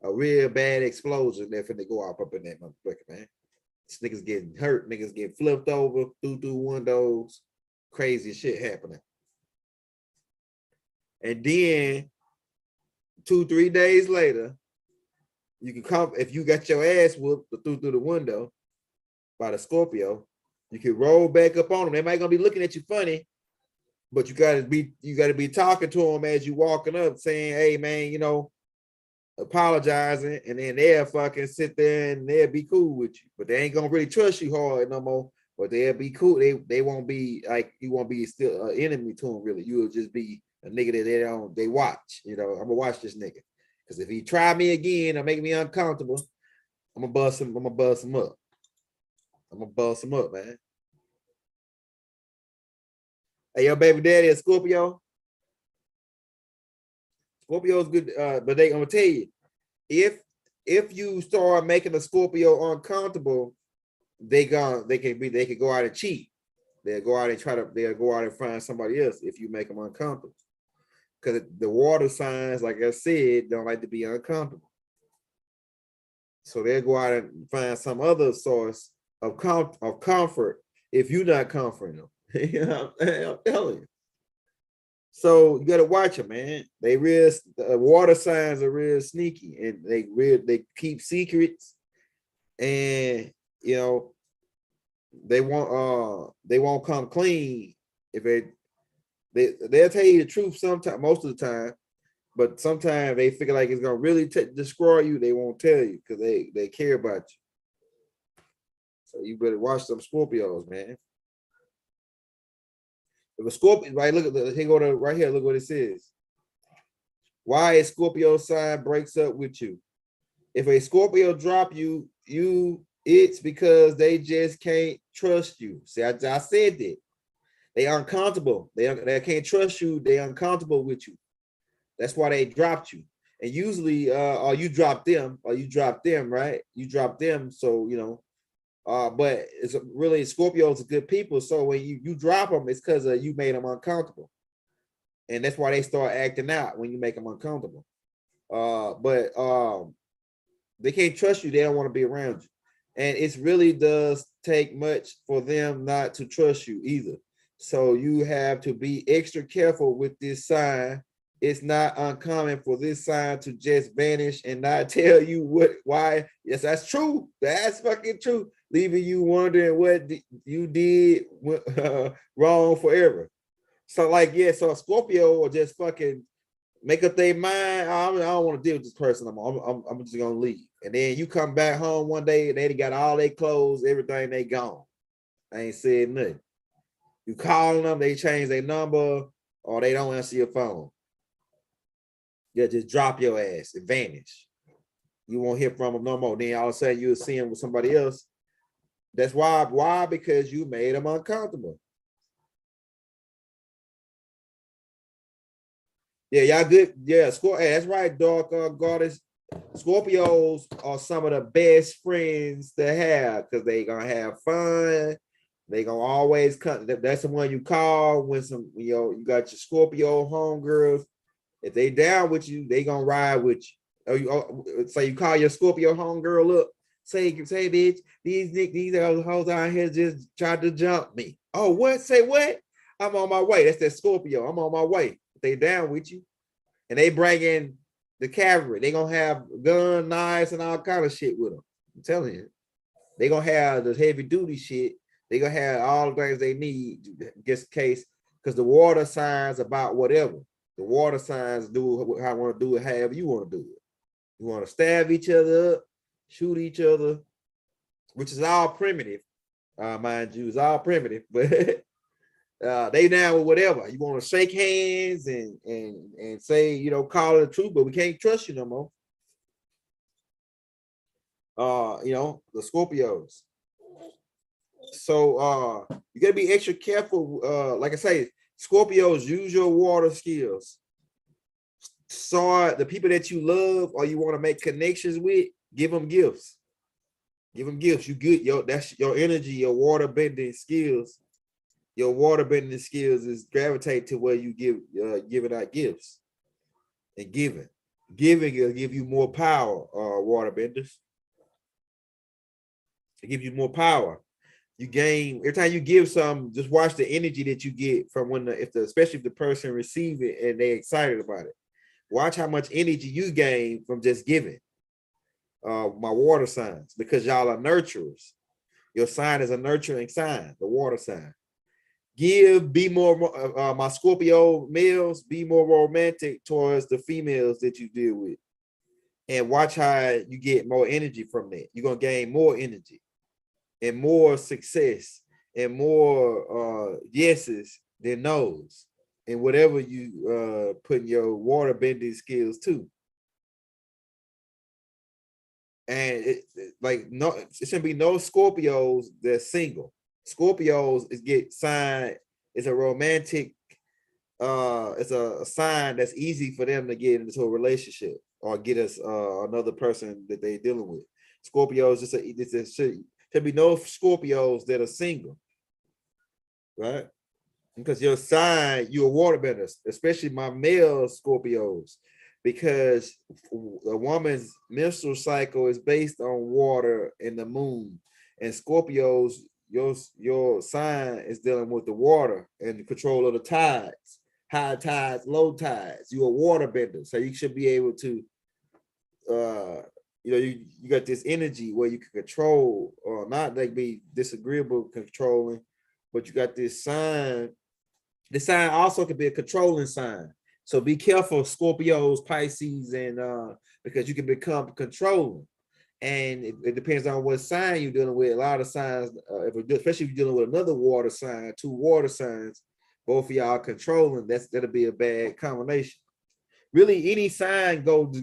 a real bad explosion. They're finna go up in that motherfucker, man. This niggas getting hurt, niggas get flipped over through windows, crazy shit happening. And then 2-3 days later, you can come, if you got your ass whooped through the window by the Scorpio, you can roll back up on them. They might gonna be looking at you funny, But you gotta be talking to them as you walking up, saying, "Hey, man, apologizing," and then they'll fucking sit there and they'll be cool with you, but they ain't gonna really trust you hard no more. But they'll be cool. They won't be like, you won't be still an enemy to them really. You'll just be a nigga that they watch. I'm gonna watch this nigga, because if he try me again or make me uncomfortable, I'm gonna bust him. I'm gonna bust him up. I'm gonna bust him up, man. Hey, your baby daddy is Scorpio. Scorpio's good, but I'm gonna tell you, if you start making a Scorpio uncomfortable, they can go out and cheat. They'll go out and find somebody else if you make them uncomfortable. Because the water signs, like I said, don't like to be uncomfortable. So they'll go out and find some other source of comfort if you're not comforting them. I'm telling you. So you gotta watch them, man. Water signs are real sneaky, and they keep secrets, and they won't come clean if they'll tell you the truth sometimes, most of the time, but sometimes they figure like it's gonna really destroy you. They won't tell you because they care about you. So you better watch some Scorpios, man. If a Scorpio, right? Look at go to right here. Look what it says. Why a Scorpio sign breaks up with you? If a Scorpio drop you, it's because they just can't trust you. See, I said that. They uncomfortable. They can't trust you. They uncomfortable with you. That's why they dropped you. And usually, or you drop them, right? You drop them, so but it's really Scorpios are good people. So when you drop them, it's because you made them uncomfortable, and that's why they start acting out when you make them uncomfortable. But they can't trust you. They don't want to be around you, and it really does take much for them not to trust you either. So you have to be extra careful with this sign. It's not uncommon for this sign to just vanish and not tell you why. Yes, that's true. That's fucking true. Leaving you wondering what you did wrong forever. So so a Scorpio will just fucking make up their mind. I don't want to deal with this person. I'm just gonna leave. And then you come back home one day and they got all their clothes, everything, they gone. I ain't said nothing. You calling them, they change their number, or they don't answer your phone. Yeah, just drop your ass and vanish. You won't hear from them no more. Then all of a sudden you'll see them with somebody else. That's why. Why? Because you made them uncomfortable. Yeah, y'all good. Yeah, Hey, that's right, Dark Goddess. Scorpios are some of the best friends to have because they gonna have fun. They gonna always come. That's the one you call when you got your Scorpio homegirls. If they down with you, they gonna ride with you. So you call your Scorpio homegirl up. Say, bitch, these hoes out here just tried to jump me. Oh, what? Say what? I'm on my way. That's that Scorpio. I'm on my way. They down with you, and they bring in the cavalry. They gonna have gun, knives, and all kind of shit with them. I'm telling you, they gonna have the heavy duty shit. They gonna have all the things they need just in case, because the water signs about whatever. The water signs do how I want to do it, however you want to do it. You want to stab each other up, shoot each other, which is all primitive, mind you, it's all primitive, but they down with whatever. You want to shake hands and say, call it the truth, but we can't trust you no more. The Scorpios. So you gotta be extra careful. Like I say, Scorpios, use your water skills. So the people that you love or you want to make connections with, give them gifts. Give them gifts. You good, that's your energy, your water bending skills. Your water bending skills is gravitate to where you giving out gifts and giving. Giving will give you more power, water benders. It gives you more power. You gain every time you give some. Just watch the energy that you get from especially if the person receive it and they're excited about it. Watch how much energy you gain from just giving. My water signs, because y'all are nurturers. Your sign is a nurturing sign, the water sign. be more, my Scorpio males, be more romantic towards the females that you deal with. And watch how you get more energy from that. You're going to gain more energy and more success and more yeses than no's. And whatever you put in your water bending skills to. And it shouldn't be no Scorpios that's single. Scorpios get signed, it's a romantic, it's a sign that's easy for them to get into a relationship or get us another person that they're dealing with. Scorpios, should be no Scorpios that are single, right? Because your sign, you're a waterbender, especially my male Scorpios, because a woman's menstrual cycle is based on water and the moon. And Scorpios, your sign is dealing with the water and the control of the tides, high tides, low tides. You're a waterbender, so you should be able to, you got this energy where you can control, or not like be disagreeable controlling, but you got this sign. The sign also could be a controlling sign. So be careful, Scorpios, Pisces, and because you can become controlling. And it depends on what sign you're dealing with. A lot of signs, especially if you're dealing with another water sign, 2 water signs, both of y'all controlling, that'll be a bad combination. Really, any sign goes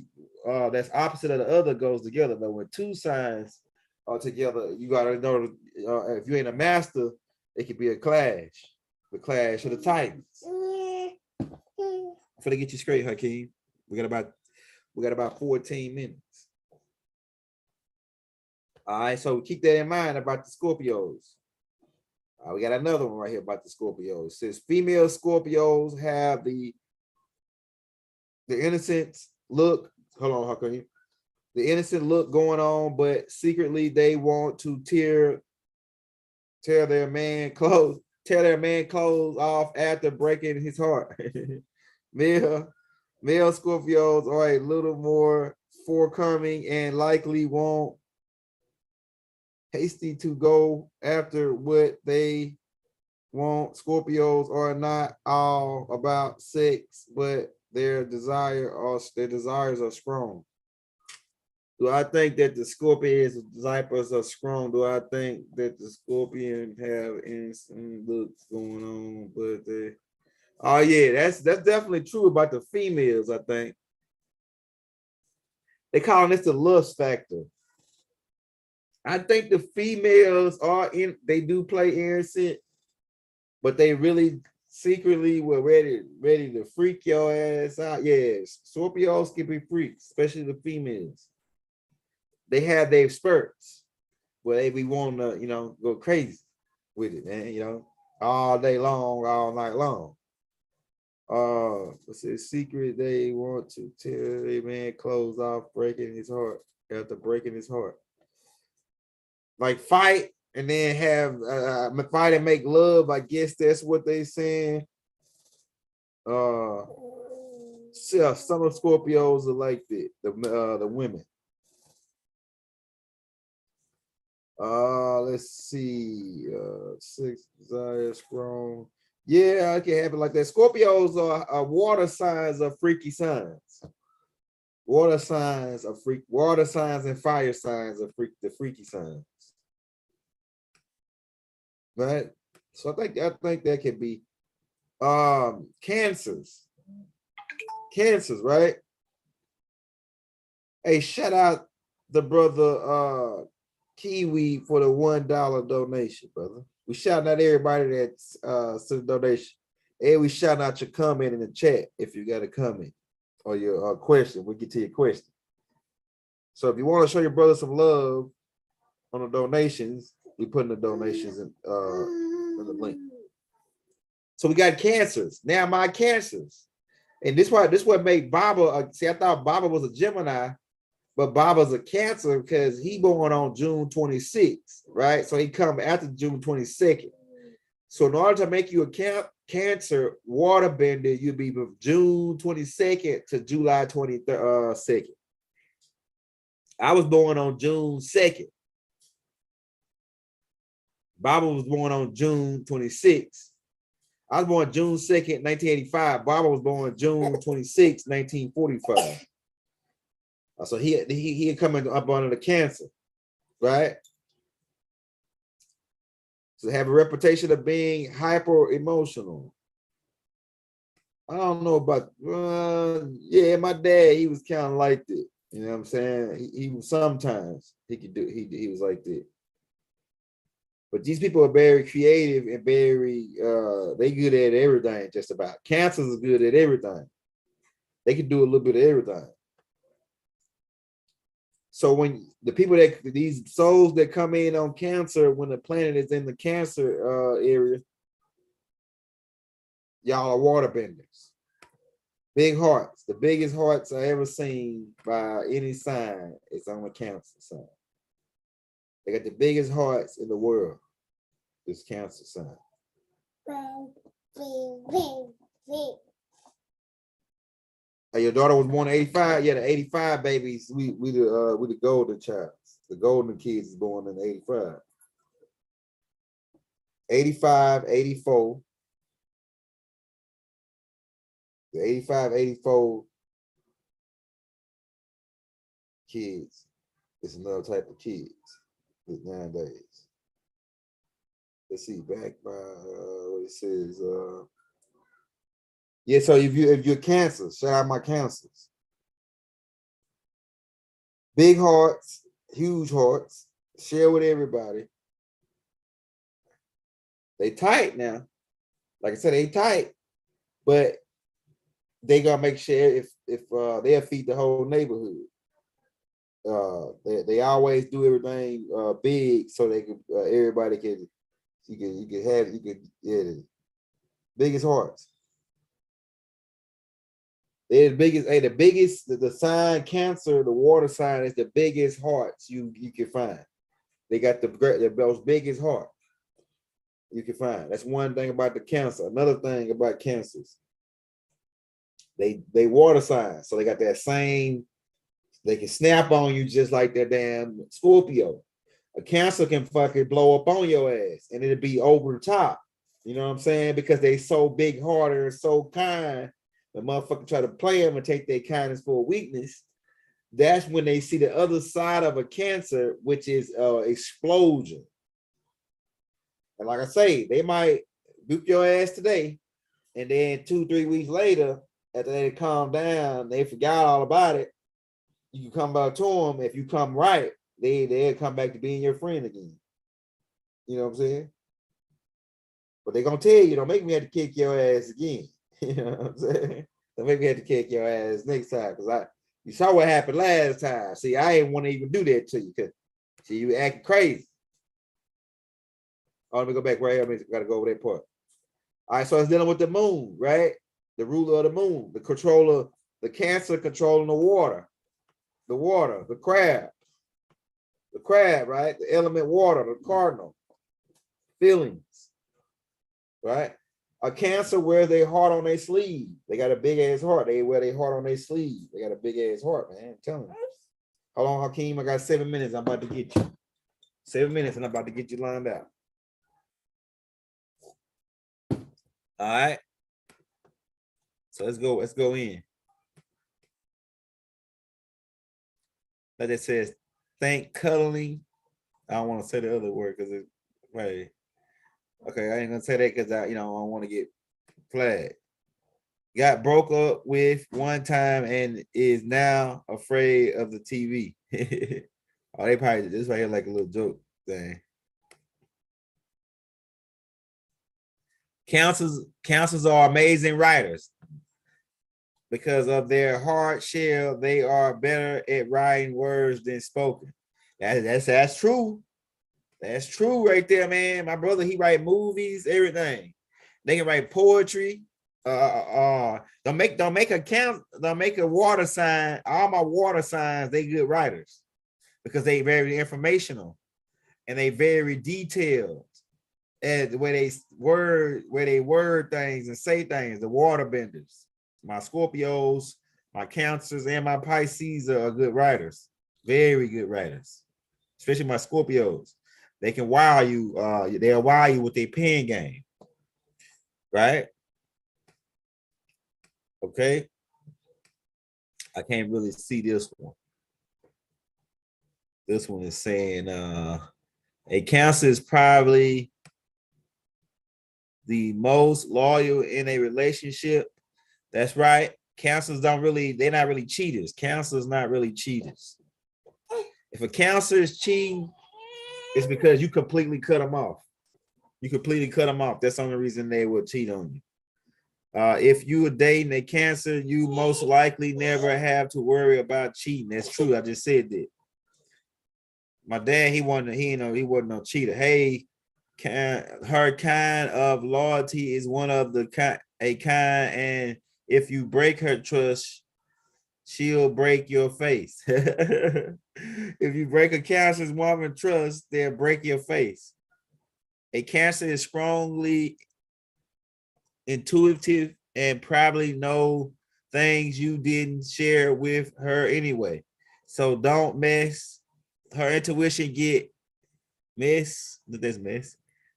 that's opposite of the other goes together. But when 2 signs are together, you gotta know if you ain't a master, it could be a clash. The clash of the Titans. For to get you straight, Hakeem. We got about 14 minutes. All right, so keep that in mind about the Scorpios. We got another one right here about the Scorpios. It says female Scorpios have the innocent look. Hold on, Hakeem. The innocent look going on, but secretly they want to tear their man clothes off after breaking his heart. Male Scorpios are a little more forthcoming and likely won't hasty to go after what they want. Scorpios are not all about sex, but their desires are strong. Do I think that the Scorpions disciples are strong? Do I think that the Scorpion have innocent looks going on? But oh yeah, that's definitely true about the females. I think they calling this the lust factor. I think the females they do play innocent, but they really secretly were ready to freak your ass out. Yes, Scorpios can be freaks, especially the females. They have their spurts where they be wanting to, go crazy with it, man, all day long, all night long. What's his secret? They want to tear a man clothes off, breaking his heart after breaking his heart. Like fight and then have fight and make love. I guess that's what they saying. Some of Scorpios are like the women. Let's see. 6 desire strong. Yeah, it can happen like that. Scorpios are water signs of freaky signs. Water signs are freak. Water signs and fire signs are the freaky signs. Right? So I think that could be cancers. Cancers, right? Hey, shout out the brother Kiwi for the $1 donation, brother. We shouting out everybody that's sent a donation. And we shouting out your comment in the chat if you got a comment or your question. We'll get to your question. So if you want to show your brother some love on the donations, we put in the donations in the link. So we got cancers. Now my cancers. And this what made Baba, see, I thought Baba was a Gemini, but Baba's a Cancer because he born on June 26th, right? So he come after June 22nd. So in order to make you a Cancer waterbender, you'd be from June 22nd to July 22nd. I was born on June 2nd. Baba was born on June 26th. I was born June 2nd, 1985. Barbara was born June 26, 1945. So he had coming up under the Cancer, right? So have a reputation of being hyper emotional. I don't know about yeah, my dad, he was kind of like that. You know what I'm saying? He was sometimes he could do he was like that. But these people are very creative and very they good at everything, just about. Cancers is good at everything. They can do a little bit of everything. So when the people that these souls that come in on Cancer, when the planet is in the Cancer area, y'all are waterbenders. Big hearts. The biggest hearts I ever seen by any sign is on the Cancer sign. They got the biggest hearts in the world. This Cancer sign. Your daughter was born in 85. Yeah, the 85 babies. We the golden child. The golden kids is born in 85. 85, 84. The 85, 84 kids is another type of kids nowadays. Let's see, back by what it says. Yeah, so if you're Cancer, shout out my Cancers. Big hearts, huge hearts, share with everybody. They tight now. Like I said, they tight, but they gotta make sure if they'll feed the whole neighborhood. They always do everything big so they can everybody can yeah, biggest hearts. They're the biggest, the sign Cancer, the water sign is the biggest hearts you can find. They got the most biggest heart you can find. That's one thing about the Cancer. Another thing about Cancers, they water signs, so they got that same. They can snap on you just like that damn Scorpio. A Cancer can fucking blow up on your ass, and it'll be over the top. You know what I'm saying? Because they so big hearted and so kind. The motherfucker try to play them and take their kindness for a weakness. That's when they see the other side of a Cancer, which is explosion. And like I say, they might dupe your ass today, and then 2-3 weeks later, after they calm down, they forgot all about it. You can come back to them. If you come right, they'll come back to being your friend again. You know what I'm saying? But they're gonna tell you, don't make me have to kick your ass again. You know what I'm saying? Don't make me have to kick your ass next time, because you saw what happened last time. See, I ain't want to even do that to you, because see, you acting crazy. Oh, let me go back right here. I gotta go over that part. All right, so it's dealing with the moon, right? The ruler of the moon, the controller, the Cancer controlling the water, the crab, right? The element water, the cardinal, feelings, right? A Cancer wears their heart on their sleeve. They got a big ass heart. They wear their heart on their sleeve. They got a big ass heart, man. I'm telling you. Hold on, Hakeem. I got 7 minutes. I'm about to get you. 7 minutes, and I'm about to get you lined out. All right. So let's go. Let's go in. Like it says, thank cuddling. I don't want to say the other word because it's right. Okay, I ain't gonna say that because I don't want to get flagged. Got broke up with one time and is now afraid of the TV. Oh, they probably this right here like a little joke thing. Counselors are amazing writers. Because of their hard shell, they are better at writing words than spoken. That's true. That's true right there, man. My brother, he write movies, everything. They can write poetry. Don't make a water sign. All my water signs, they good writers because they very informational and they very detailed. And where they word things and say things, the water benders. My Scorpios, my Cancers, and my Pisces are good writers. Very good writers. Especially my Scorpios. They can wow you, they'll wow you with their pen game. right? Okay. I can't really see this one. This one is saying a Cancer is probably the most loyal in a relationship. That's right. Cancers don't really, they're not really cheaters. Cancers not really cheaters. If a Cancer is cheating, it's because you completely cut them off. You completely cut them off. That's the only reason they will cheat on you. If you are dating a Cancer, you most likely never have to worry about cheating. That's true. I just said that. My dad, he wasn't no cheater. Hey, her kind of loyalty is one of the kind, and if you break her trust, she'll break your face. If you break a Cancer's woman trust, they'll break your face. A Cancer is strongly intuitive and probably know things you didn't share with her anyway. So don't mess her intuition get miss.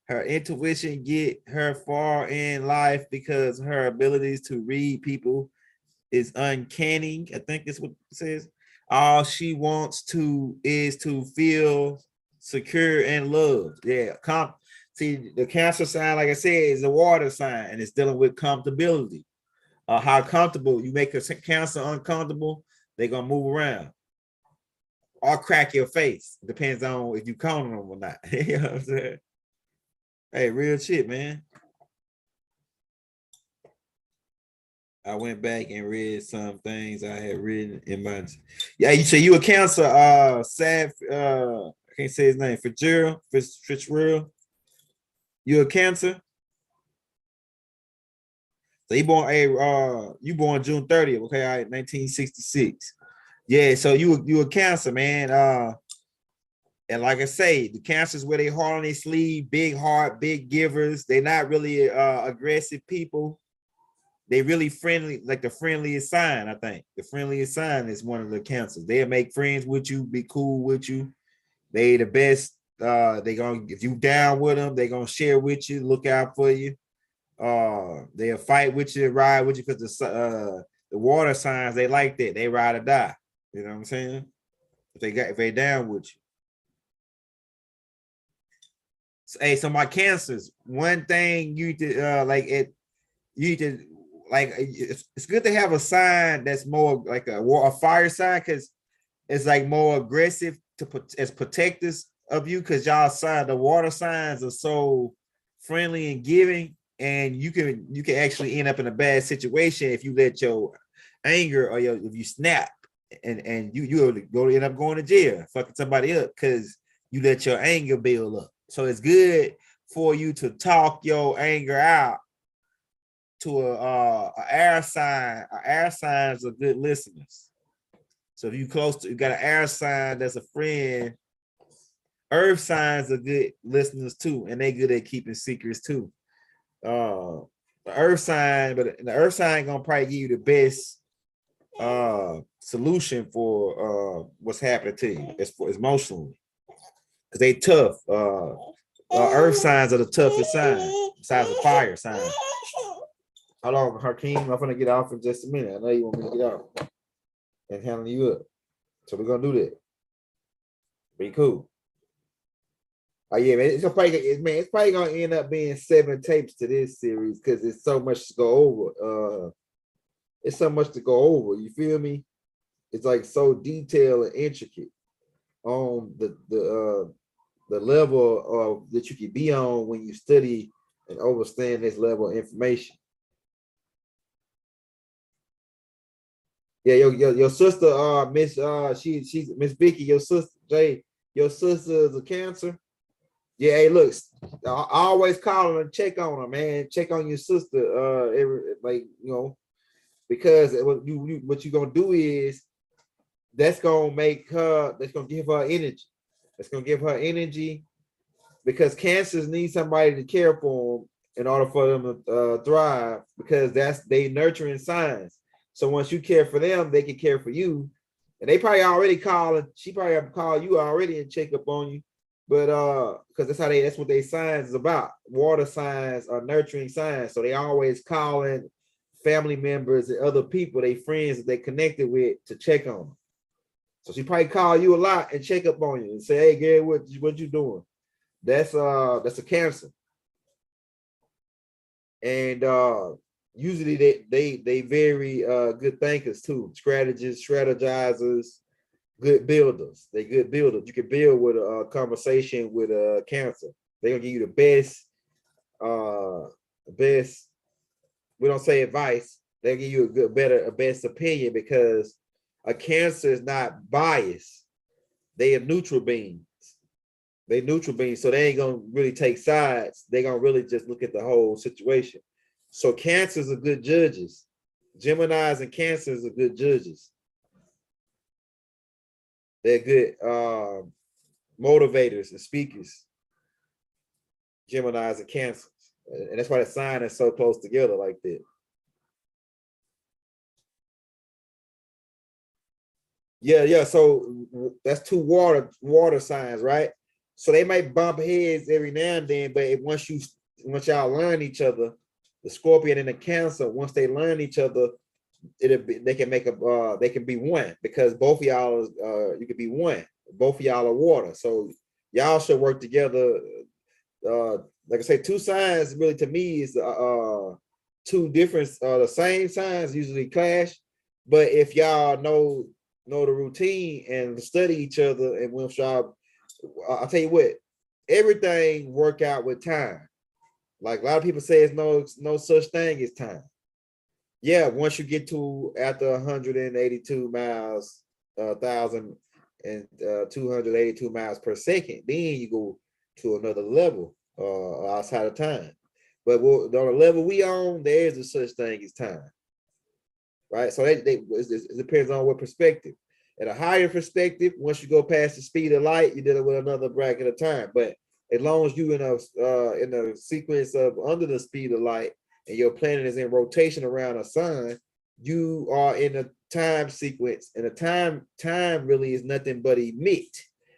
Her intuition get her far in life because her abilities to read people is uncanny. I think that's what it says. All she wants to is to feel secure and loved. Yeah, see the Cancer sign, like I said, is a water sign, and it's dealing with comfortability. How comfortable you make a Cancer uncomfortable, they're gonna move around or crack your face. Depends on if you count them or not. You know what I'm saying? Hey, real shit, man. I went back and read some things I had written in my. Yeah, you say you a Cancer. Sad. I can't say his name. Fitzgerald. You a Cancer. So you born you born June 30th. Okay, all right, 1966. Yeah, so you a Cancer, man. And like I say, the Cancers where they heart on their sleeve, big heart, big givers. They're not really aggressive people. They really friendly, like the friendliest sign. I think the friendliest sign is one of the Cancers. They'll make friends with you, be cool with you. They the best. They gonna, if you down with them, they gonna share with you, look out for you. They'll fight with you, ride with you, because the water signs, they like that. They ride or die. You know what I'm saying? If they down with you. So, hey, so my Cancers, one thing you to you to like it's good to have a sign that's more like a fire sign, because it's like more aggressive to put as protectors of you, because y'all sign, the water signs are so friendly and giving, and you can actually end up in a bad situation if you let your anger or if you snap, and you'll go end up going to jail, fucking somebody up, because you let your anger build up. So it's good for you to talk your anger out to a air sign. Air signs are good listeners. So if you got an air sign that's a friend, earth signs are good listeners too, and they good at keeping secrets too. The earth sign, but the earth sign gonna probably give you the best solution for what's happening to you as for emotionally, because they tough. Earth signs are the toughest sign besides the fire sign. Hold on, Hakeem, I'm gonna get off in just a minute. I know you want me to get off and handle you up, so we're gonna do that. Be cool. Oh yeah, man. It's probably gonna end up being 7 tapes to this series, because it's so much to go over. It's so much to go over. You feel me? It's like so detailed and intricate on the level of that you can be on when you study and understand this level of information. Yeah, your sister, Miss she's Miss Vicky, your sister Jay, your sister is a Cancer. Yeah, hey, look, I always call her and check on her, man. Check on your sister, because what you're gonna do is that's gonna give her energy. That's gonna give her energy, because Cancers need somebody to care for them in order for them to thrive, because they nurturing signs. So once you care for them, they can care for you. And they probably already she probably call you already and check up on you. But because that's what they signs is about. Water signs are nurturing signs. So they always calling family members and other people, they friends that they connected with, to check on them. So she probably call you a lot and check up on you and say, hey Gary, what you doing? That's a Cancer. And usually they very good thinkers too, strategists, strategizers, good builders. They good builders. You can build with a conversation with a Cancer. They're gonna give you the best. We don't say advice. They'll give you a best opinion, because a Cancer is not biased. They are neutral beings. They neutral beings, so they ain't gonna really take sides. They're gonna really just look at the whole situation. So Cancers are good judges. Geminis and Cancers are good judges. They're good motivators and speakers. Geminis and Cancers. And that's why the sign is so close together like that. Yeah. So that's two water signs, right? So they might bump heads every now and then, but once y'all learn each other, the Scorpion and the Cancer, once they learn each other, they can be one, because both of y'all you could be one. Both of y'all are water, so y'all should work together. Like I say, two signs really to me is two different the same signs usually clash, but if y'all know the routine and study each other, and once y'all, I'll tell you what, everything work out with time. Like a lot of people say, it's no such thing as time. Yeah, once you get to after 182 miles, 282 miles per second, then you go to another level outside of time. But on the level we on, there is a such thing as time, right? So it depends on what perspective. At a higher perspective, once you go past the speed of light, you're dealing with another bracket of time. But as long as you in a sequence of under the speed of light, and your planet is in rotation around a sun, you are in a time sequence, and a time really is nothing but emit.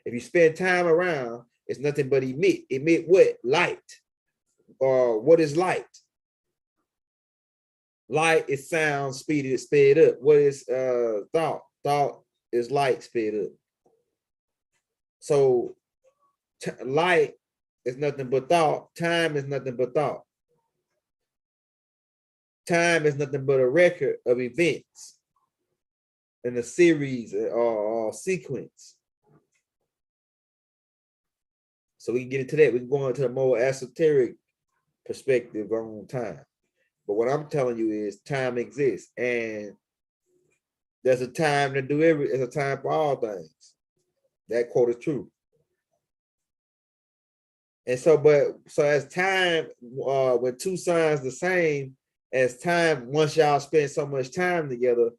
If you spend time around, it's nothing but emit. Emit what? Light. Or what is light? Light is sound sped up. What is thought? Thought is light sped up. So light is nothing but thought. Time is nothing but thought. Time is nothing but a record of events in a series or sequence. So we can get into that. We can go into the more esoteric perspective on time. But what I'm telling you is time exists, and there's a time to do there's a time for all things. That quote is true. And so as time, when two signs the same, as time, once y'all spend so much time together,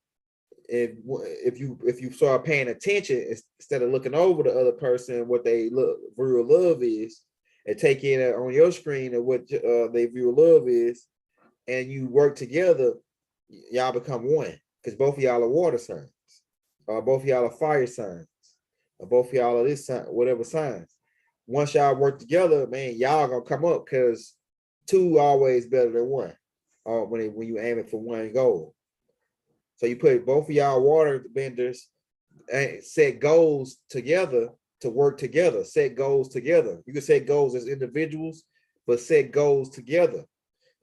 if you start paying attention instead of looking over the other person, what they real love is, and take in on your screen of what they real love is, and you work together, y'all become one, because both of y'all are water signs, or both of y'all are fire signs, or both of y'all are this sign, whatever signs. Once y'all work together, man, y'all gonna come up, because two always better than one. When you aiming for one goal. So you put both of y'all water benders and set goals together to work together. Set goals together. You can set goals as individuals, but set goals together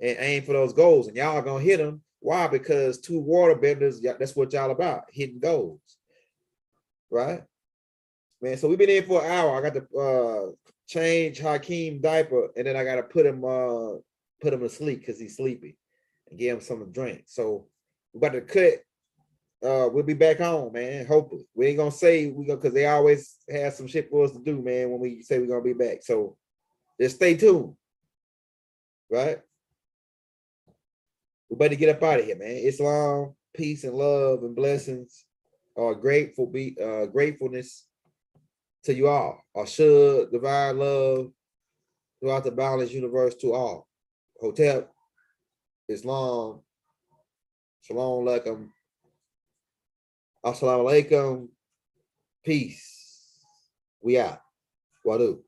and aim for those goals. And y'all gonna hit them. Why? Because two water benders, that's what y'all about, hitting goals. Right? Man, so we've been in for an hour. I got to change Hakeem diaper, and then I got to put him to sleep because he's sleepy, and give him something to drink. So we're about to cut. We'll be back home, man. Hopefully, we ain't gonna say we gonna, because they always have some shit for us to do, man. When we say we're gonna be back, so just stay tuned, right? We're about to get up out of here, man. Islam, peace and love and blessings, gratefulness to you all. Ashud, divine love throughout the boundless universe to all. Hotep, Islam, Shalom Alaikum, Assalamu Alaikum, peace. We out. Wadu.